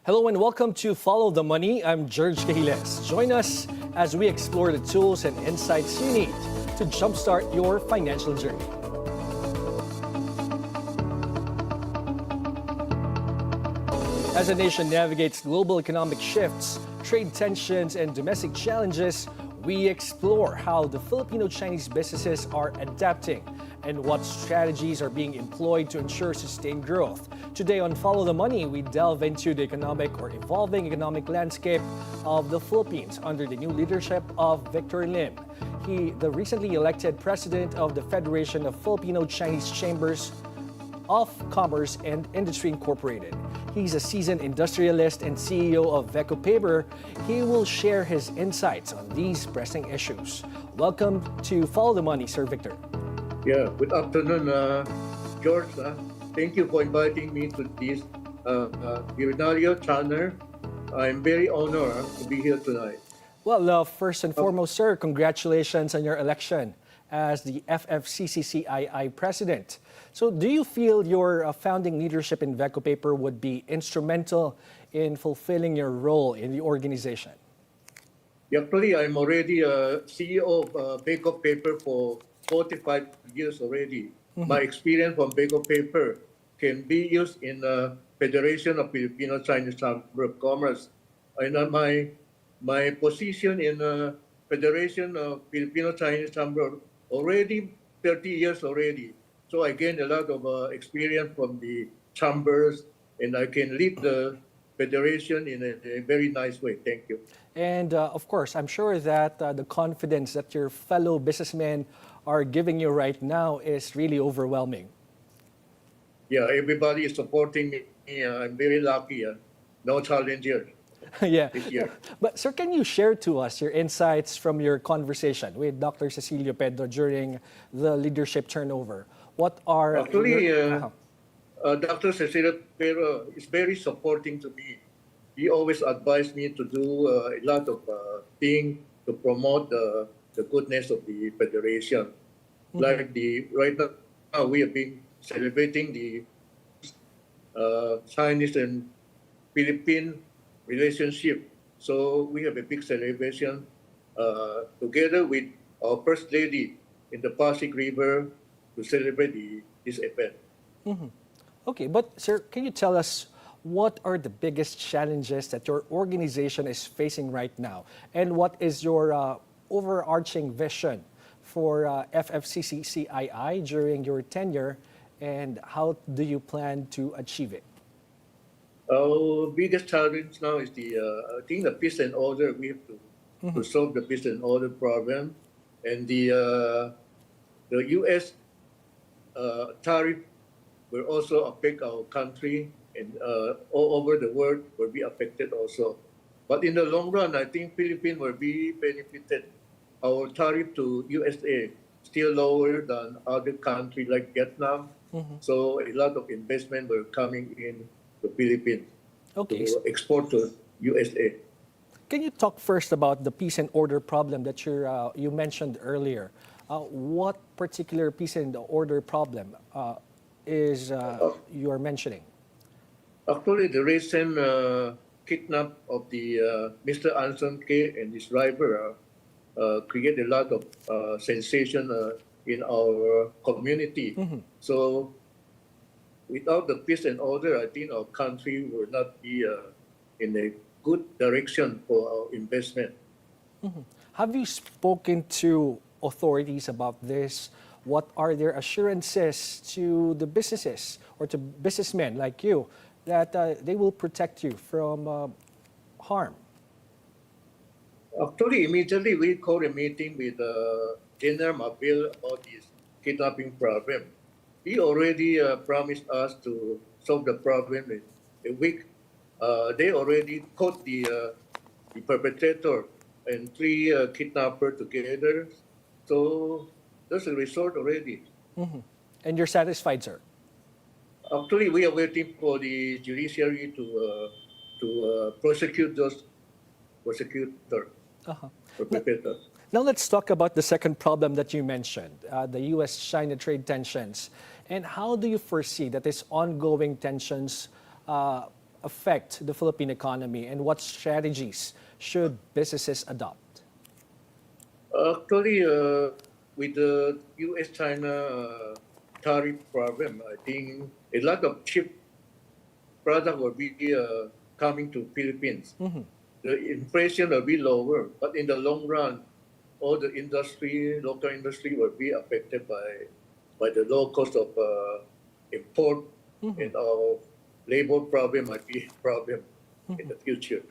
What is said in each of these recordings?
Hello and welcome to Follow the Money. I'm Gerg Cahiles. Join us as we explore the tools and insights you need to jumpstart your financial journey. As a nation navigates global economic shifts, trade tensions, and domestic challenges, we explore how the Filipino-Chinese businesses are adapting and what strategies are being employed to ensure sustained growth. Today on Follow the Money, we delve into the evolving economic landscape of the Philippines under the new leadership of Victor Lim. The recently elected president of the Federation of Filipino-Chinese Chambers of Commerce and Industry Incorporated. He's a seasoned industrialist and CEO of Veco Paper. He will share his insights on these pressing issues. Welcome to Follow the Money, Sir Victor. Yeah, good afternoon, George. Thank you for inviting me to this Bilyonaryo channel. I'm very honored to be here tonight. Well, first and foremost, sir, congratulations on your election as the FFCCCII President. So do you feel your founding leadership in Veco Paper would be instrumental in fulfilling your role in the organization? Actually, I'm already a CEO of Veco Paper for 45 years already. My experience from Veco Paper can be used in the Federation of Filipino-Chinese Chamber of Commerce. And my position in the Federation of Filipino-Chinese Chamber already 30 years already. So I gained a lot of experience from the chambers, and I can lead the federation in a very nice way. Thank you. And of course, I'm sure that the confidence that your fellow businessmen are giving you right now is really overwhelming. Yeah, everybody is supporting me. I'm very lucky. No challenge here. Yeah. This year. But sir, can you share to us your insights from your conversation with Dr. Cecilio Pedro during the leadership turnover? What are actually Dr. Cecilio Pedro is very supporting to me. He always advised me to do a lot of things to promote the goodness of the federation. Like right now we have been celebrating the Chinese and Philippine relationship. So we have a big celebration together with our First Lady in the Pasig River to celebrate this event. Okay, but sir, can you tell us what are the biggest challenges that your organization is facing right now? And what is your overarching vision for FFCCCII during your tenure, and how do you plan to achieve it? Our biggest challenge now is I think the peace and order. We have to solve the peace and order problem, and the U.S. Tariff will also affect our country, and all over the world will be affected also. But in the long run, I think Philippines will be benefited. Our tariff to USA still lower than other countries like Vietnam. So a lot of investment will coming in the Philippines to export to USA. Can you talk first about the peace and order problem that you mentioned earlier? What particular peace and order problem is you are mentioning? Actually, the recent kidnap of the Mr. Anson K and his driver create a lot of sensation in our community. So without the peace and order, I think our country will not be in a good direction for our investment. Have you spoken to authorities about this? What are their assurances to the businesses or to businessmen like you that they will protect you from harm? Actually, immediately we called a meeting with General Mabil about this kidnapping problem. He already promised us to solve the problem in a week. They already caught the perpetrator and 3 kidnappers together. So there's a result already. And you're satisfied, sir? Actually, we are waiting for the judiciary to prosecute those perpetrators. Now let's talk about the second problem that you mentioned, the U.S.-China trade tensions. And how do you foresee that these ongoing tensions affect the Philippine economy, and what strategies should businesses adopt? Actually, with the U.S.-China tariff problem, I think a lot of cheap product will be coming to Philippines. The inflation will be lower, but in the long run, all the industry, local industry, will be affected by the low cost of import, and our labor problem might be a problem in the future.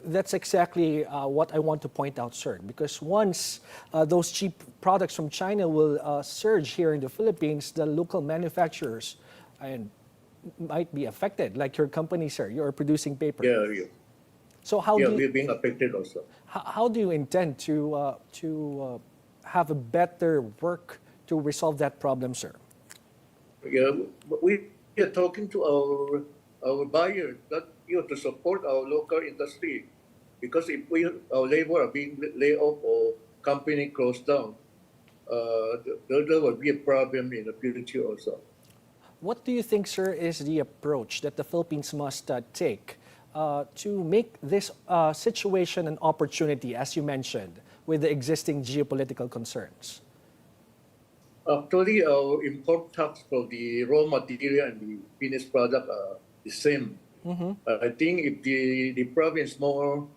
That's exactly what I want to point out, sir, because once those cheap products from China will surge here in the Philippines, the local manufacturers might be affected, like your company, sir. You're producing paper. Yeah. So how do you, we're being affected also. how do you intend to have a better work to resolve that problem, sir? Yeah, we are talking to our buyers that to support our local industry, because if our labor are being laid off or company closed down, there will be a problem in the future also. What do you think, sir, is the approach that the Philippines must take to make this situation an opportunity, as you mentioned, with the existing geopolitical concerns? Actually, our import tax for the raw material and the finished product are the same. I think if the problem is more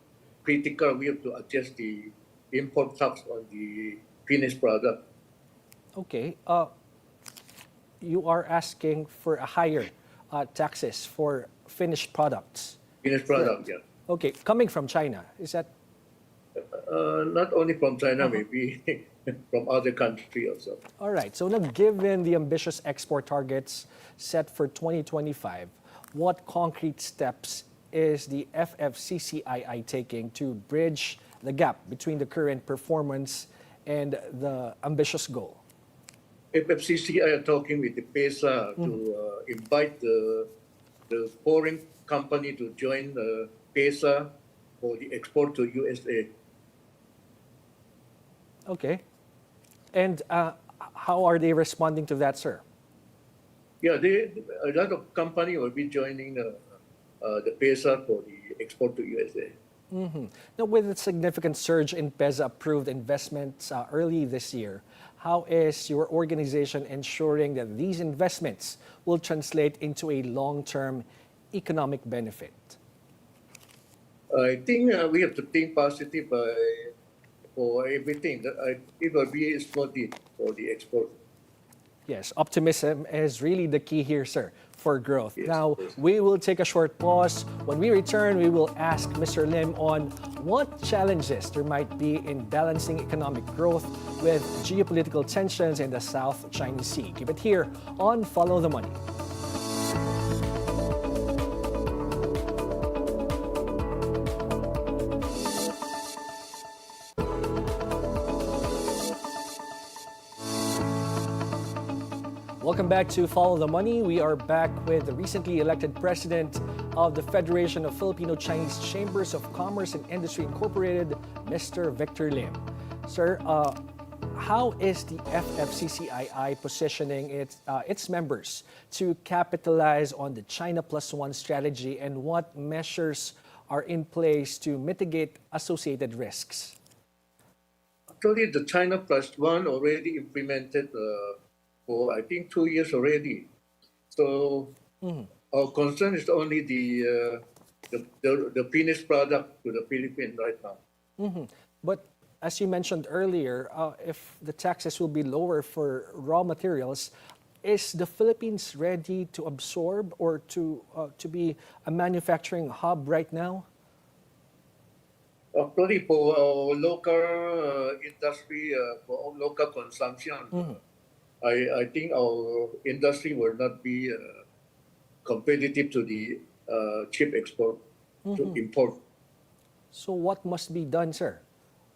critical, we have to adjust the import tax on the finished product. Okay. You are asking for a higher taxes for finished products. Finished product, yeah. Okay, coming from China, is that? Not only from China, maybe from other countries also. All right, so now given the ambitious export targets set for 2025, what concrete steps is the FFCCCII taking to bridge the gap between the current performance and the ambitious goal? FFCCI are talking with the PESA to invite the foreign company to join the PESA for the export to USA. Okay. And how are they responding to that, sir? Yeah, a lot of companies will be joining the PESA for the export to USA. Now, with a significant surge in PESA-approved investments early this year, how is your organization ensuring that these investments will translate into a long-term economic benefit? I think we have to think positive for everything. It will be smoothly for the export. Yes, optimism is really the key here, sir, for growth. Yes, now, yes. we will take a short pause. When we return, we will ask Mr. Lim on what challenges there might be in balancing economic growth with geopolitical tensions in the South China Sea. Keep it here on Follow the Money. Welcome back to Follow the Money. We are back with the recently elected president of the Federation of Filipino-Chinese Chambers of Commerce and Industry Incorporated, Mr. Victor Lim. Sir, how is the FFCCCII positioning its members to capitalize on the China Plus One strategy, and what measures are in place to mitigate associated risks? Actually, the China Plus One already implemented for I think 2 years already. So our concern is only the finished product to the Philippines right now. But as you mentioned earlier, if the taxes will be lower for raw materials, is the Philippines ready to absorb or to be a manufacturing hub right now? Actually, for our local industry, for our local consumption, I think our industry will not be competitive to the cheap export to import. So what must be done, sir?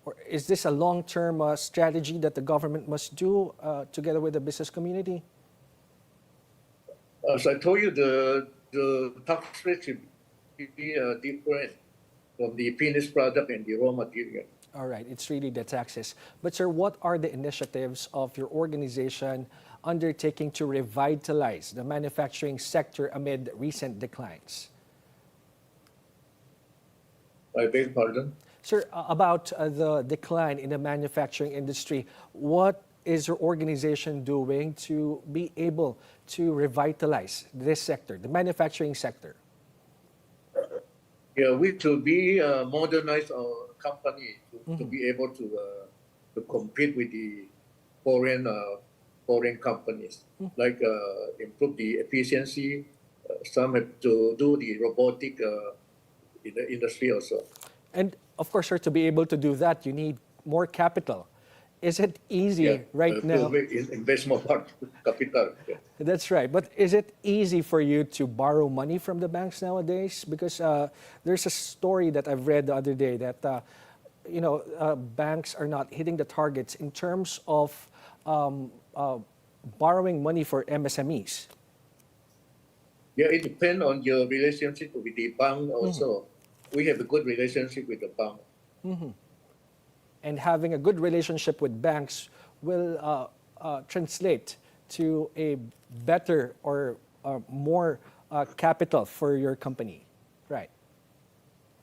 Or is this a long-term strategy that the government must do together with the business community? As I told you, the tax rate should be different from the finished product and the raw material. All right, it's really the taxes. But sir, what are the initiatives of your organization undertaking to revitalize the manufacturing sector amid recent declines? I beg pardon? Sir, about the decline in the manufacturing industry, what is your organization doing to be able to revitalize this sector, the manufacturing sector? Yeah, we to be modernize our company to be able to compete with the foreign companies, like improve the efficiency. Some have to do the robotic in the industry also. And of course, sir, to be able to do that, you need more capital. Is it easy right now? Invest more capital. Yeah. That's right. But is it easy for you to borrow money from the banks nowadays? Because there's a story that I've read the other day that banks are not hitting the targets in terms of borrowing money for MSMEs. Yeah, it depends on your relationship with the bank also. We have a good relationship with the bank. And having a good relationship with banks will translate to a better or more capital for your company, right?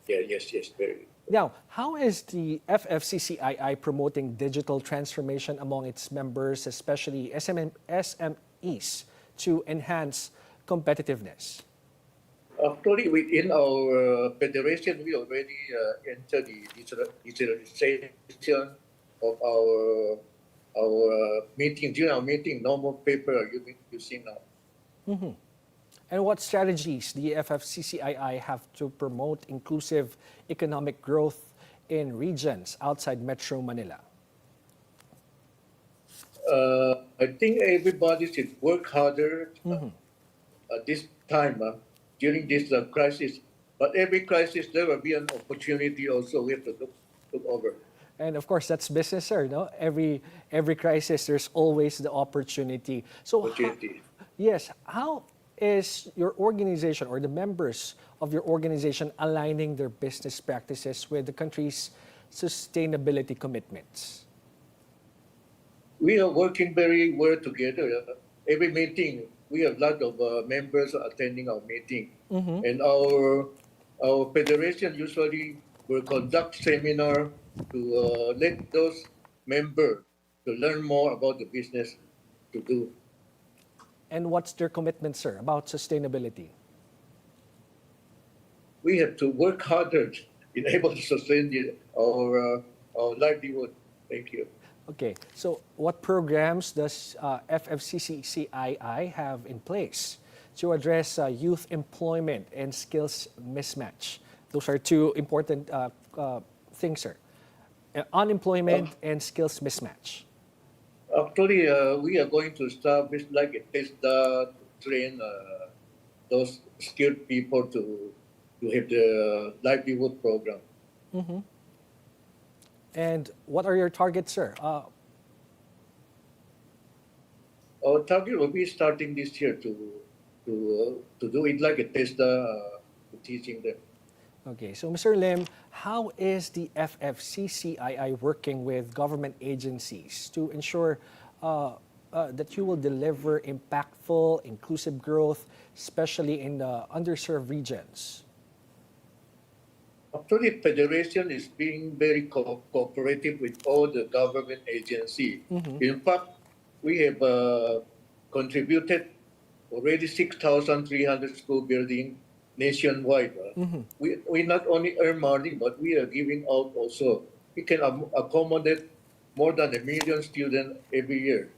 Yeah, yes, very. Now, how is the FFCCII promoting digital transformation among its members, especially SMEs, to enhance competitiveness? Actually, within our federation, we already entered the digitalization of our meeting. During our meeting, normal paper are using now. And what strategies the FFCCII have to promote inclusive economic growth in regions outside Metro Manila? I think everybody should work harder at this time during this crisis. But every crisis, there will be an opportunity also we have to look over. And of course, that's business, sir. No, every crisis, there's always the opportunity. So, yes, how is your organization or the members of your organization aligning their business practices with the country's sustainability commitments? We are working very well together. Every meeting, we have a lot of members attending our meeting. And our federation usually will conduct seminar to let those members to learn more about the business to do. And what's their commitment, sir, about sustainability? We have to work harder in able to sustain our livelihood. Thank you. Okay, so what programs does FFCCCII have in place to address youth employment and skills mismatch? Those are two important things, sir. Unemployment and skills mismatch. Actually, we are going to establish like a test to train those skilled people to have the livelihood program. And what are your targets, sir? Our target will be starting this year to do it like a test teaching them. Okay, so Mr. Lim, how is the FFCCII working with government agencies to ensure that you will deliver impactful, inclusive growth, especially in the underserved regions? Actually, Federation is being very cooperative with all the government agencies. In fact, we have contributed already 6,300 school buildings nationwide. We not only earn money, but we are giving out also. We can accommodate more than 1 million students every year.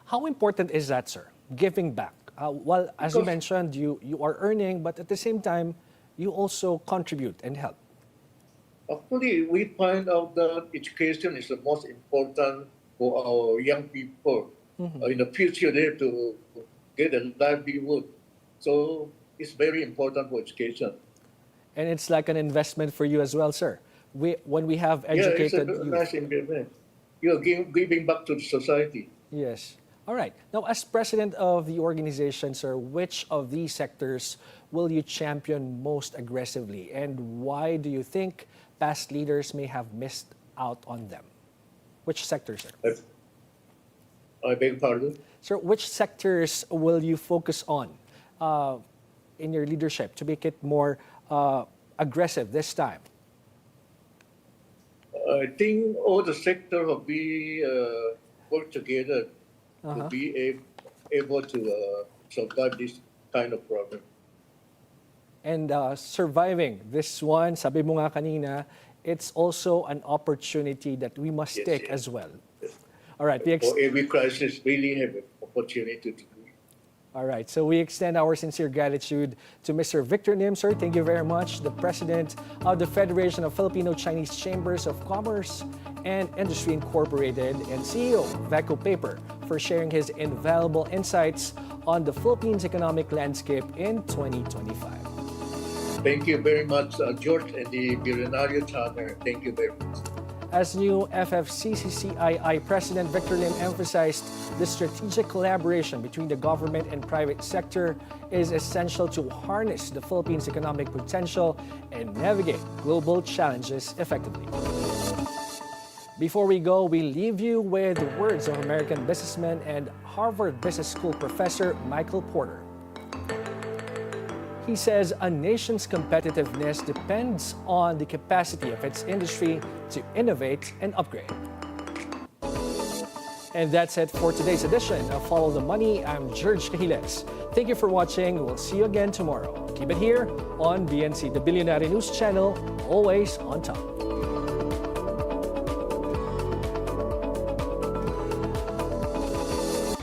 How important is that, sir? Giving back. Well, as you mentioned, you are earning, but at the same time, you also contribute and help. Actually, we find out that education is the most important for our young people. In the future, they have to get a livelihood. So it's very important for education. And it's like an investment for you as well, sir. When we have educated it's a nice investment. You are giving back to the society. Yes. All right. Now, as president of the organization, sir, which of these sectors will you champion most aggressively? And why do you think past leaders may have missed out on them? Which sectors, sir? I beg pardon? Sir, which sectors will you focus on in your leadership to make it more aggressive this time? I think all the sector will be work together to be able to survive this kind of problem. And surviving this one, sabi mo nga kanina, it's also an opportunity that we must take as well. All right. For every crisis, really have an opportunity to do it. All right. So we extend our sincere gratitude to Mr. Victor Lim, sir. Thank you very much, the President of the Federation of Filipino-Chinese Chambers of Commerce and Industry Incorporated and CEO of Veco Paper, for sharing his invaluable insights on the Philippines' economic landscape in 2025. Thank you very much, George, and the Bilyonaryo channel. Thank you very much. As new FFCCCII President, Victor Lim emphasized the strategic collaboration between the government and private sector is essential to harness the Philippines' economic potential and navigate global challenges effectively. Before we go, we leave you with the words of American businessman and Harvard Business School professor Michael Porter. He says a nation's competitiveness depends on the capacity of its industry to innovate and upgrade. And that's it for today's edition of Follow the Money. I'm Gerg Cahiles. Thank you for watching. We'll see you again tomorrow. Keep it here on BNC, the Bilyonaryo News Channel, always on top.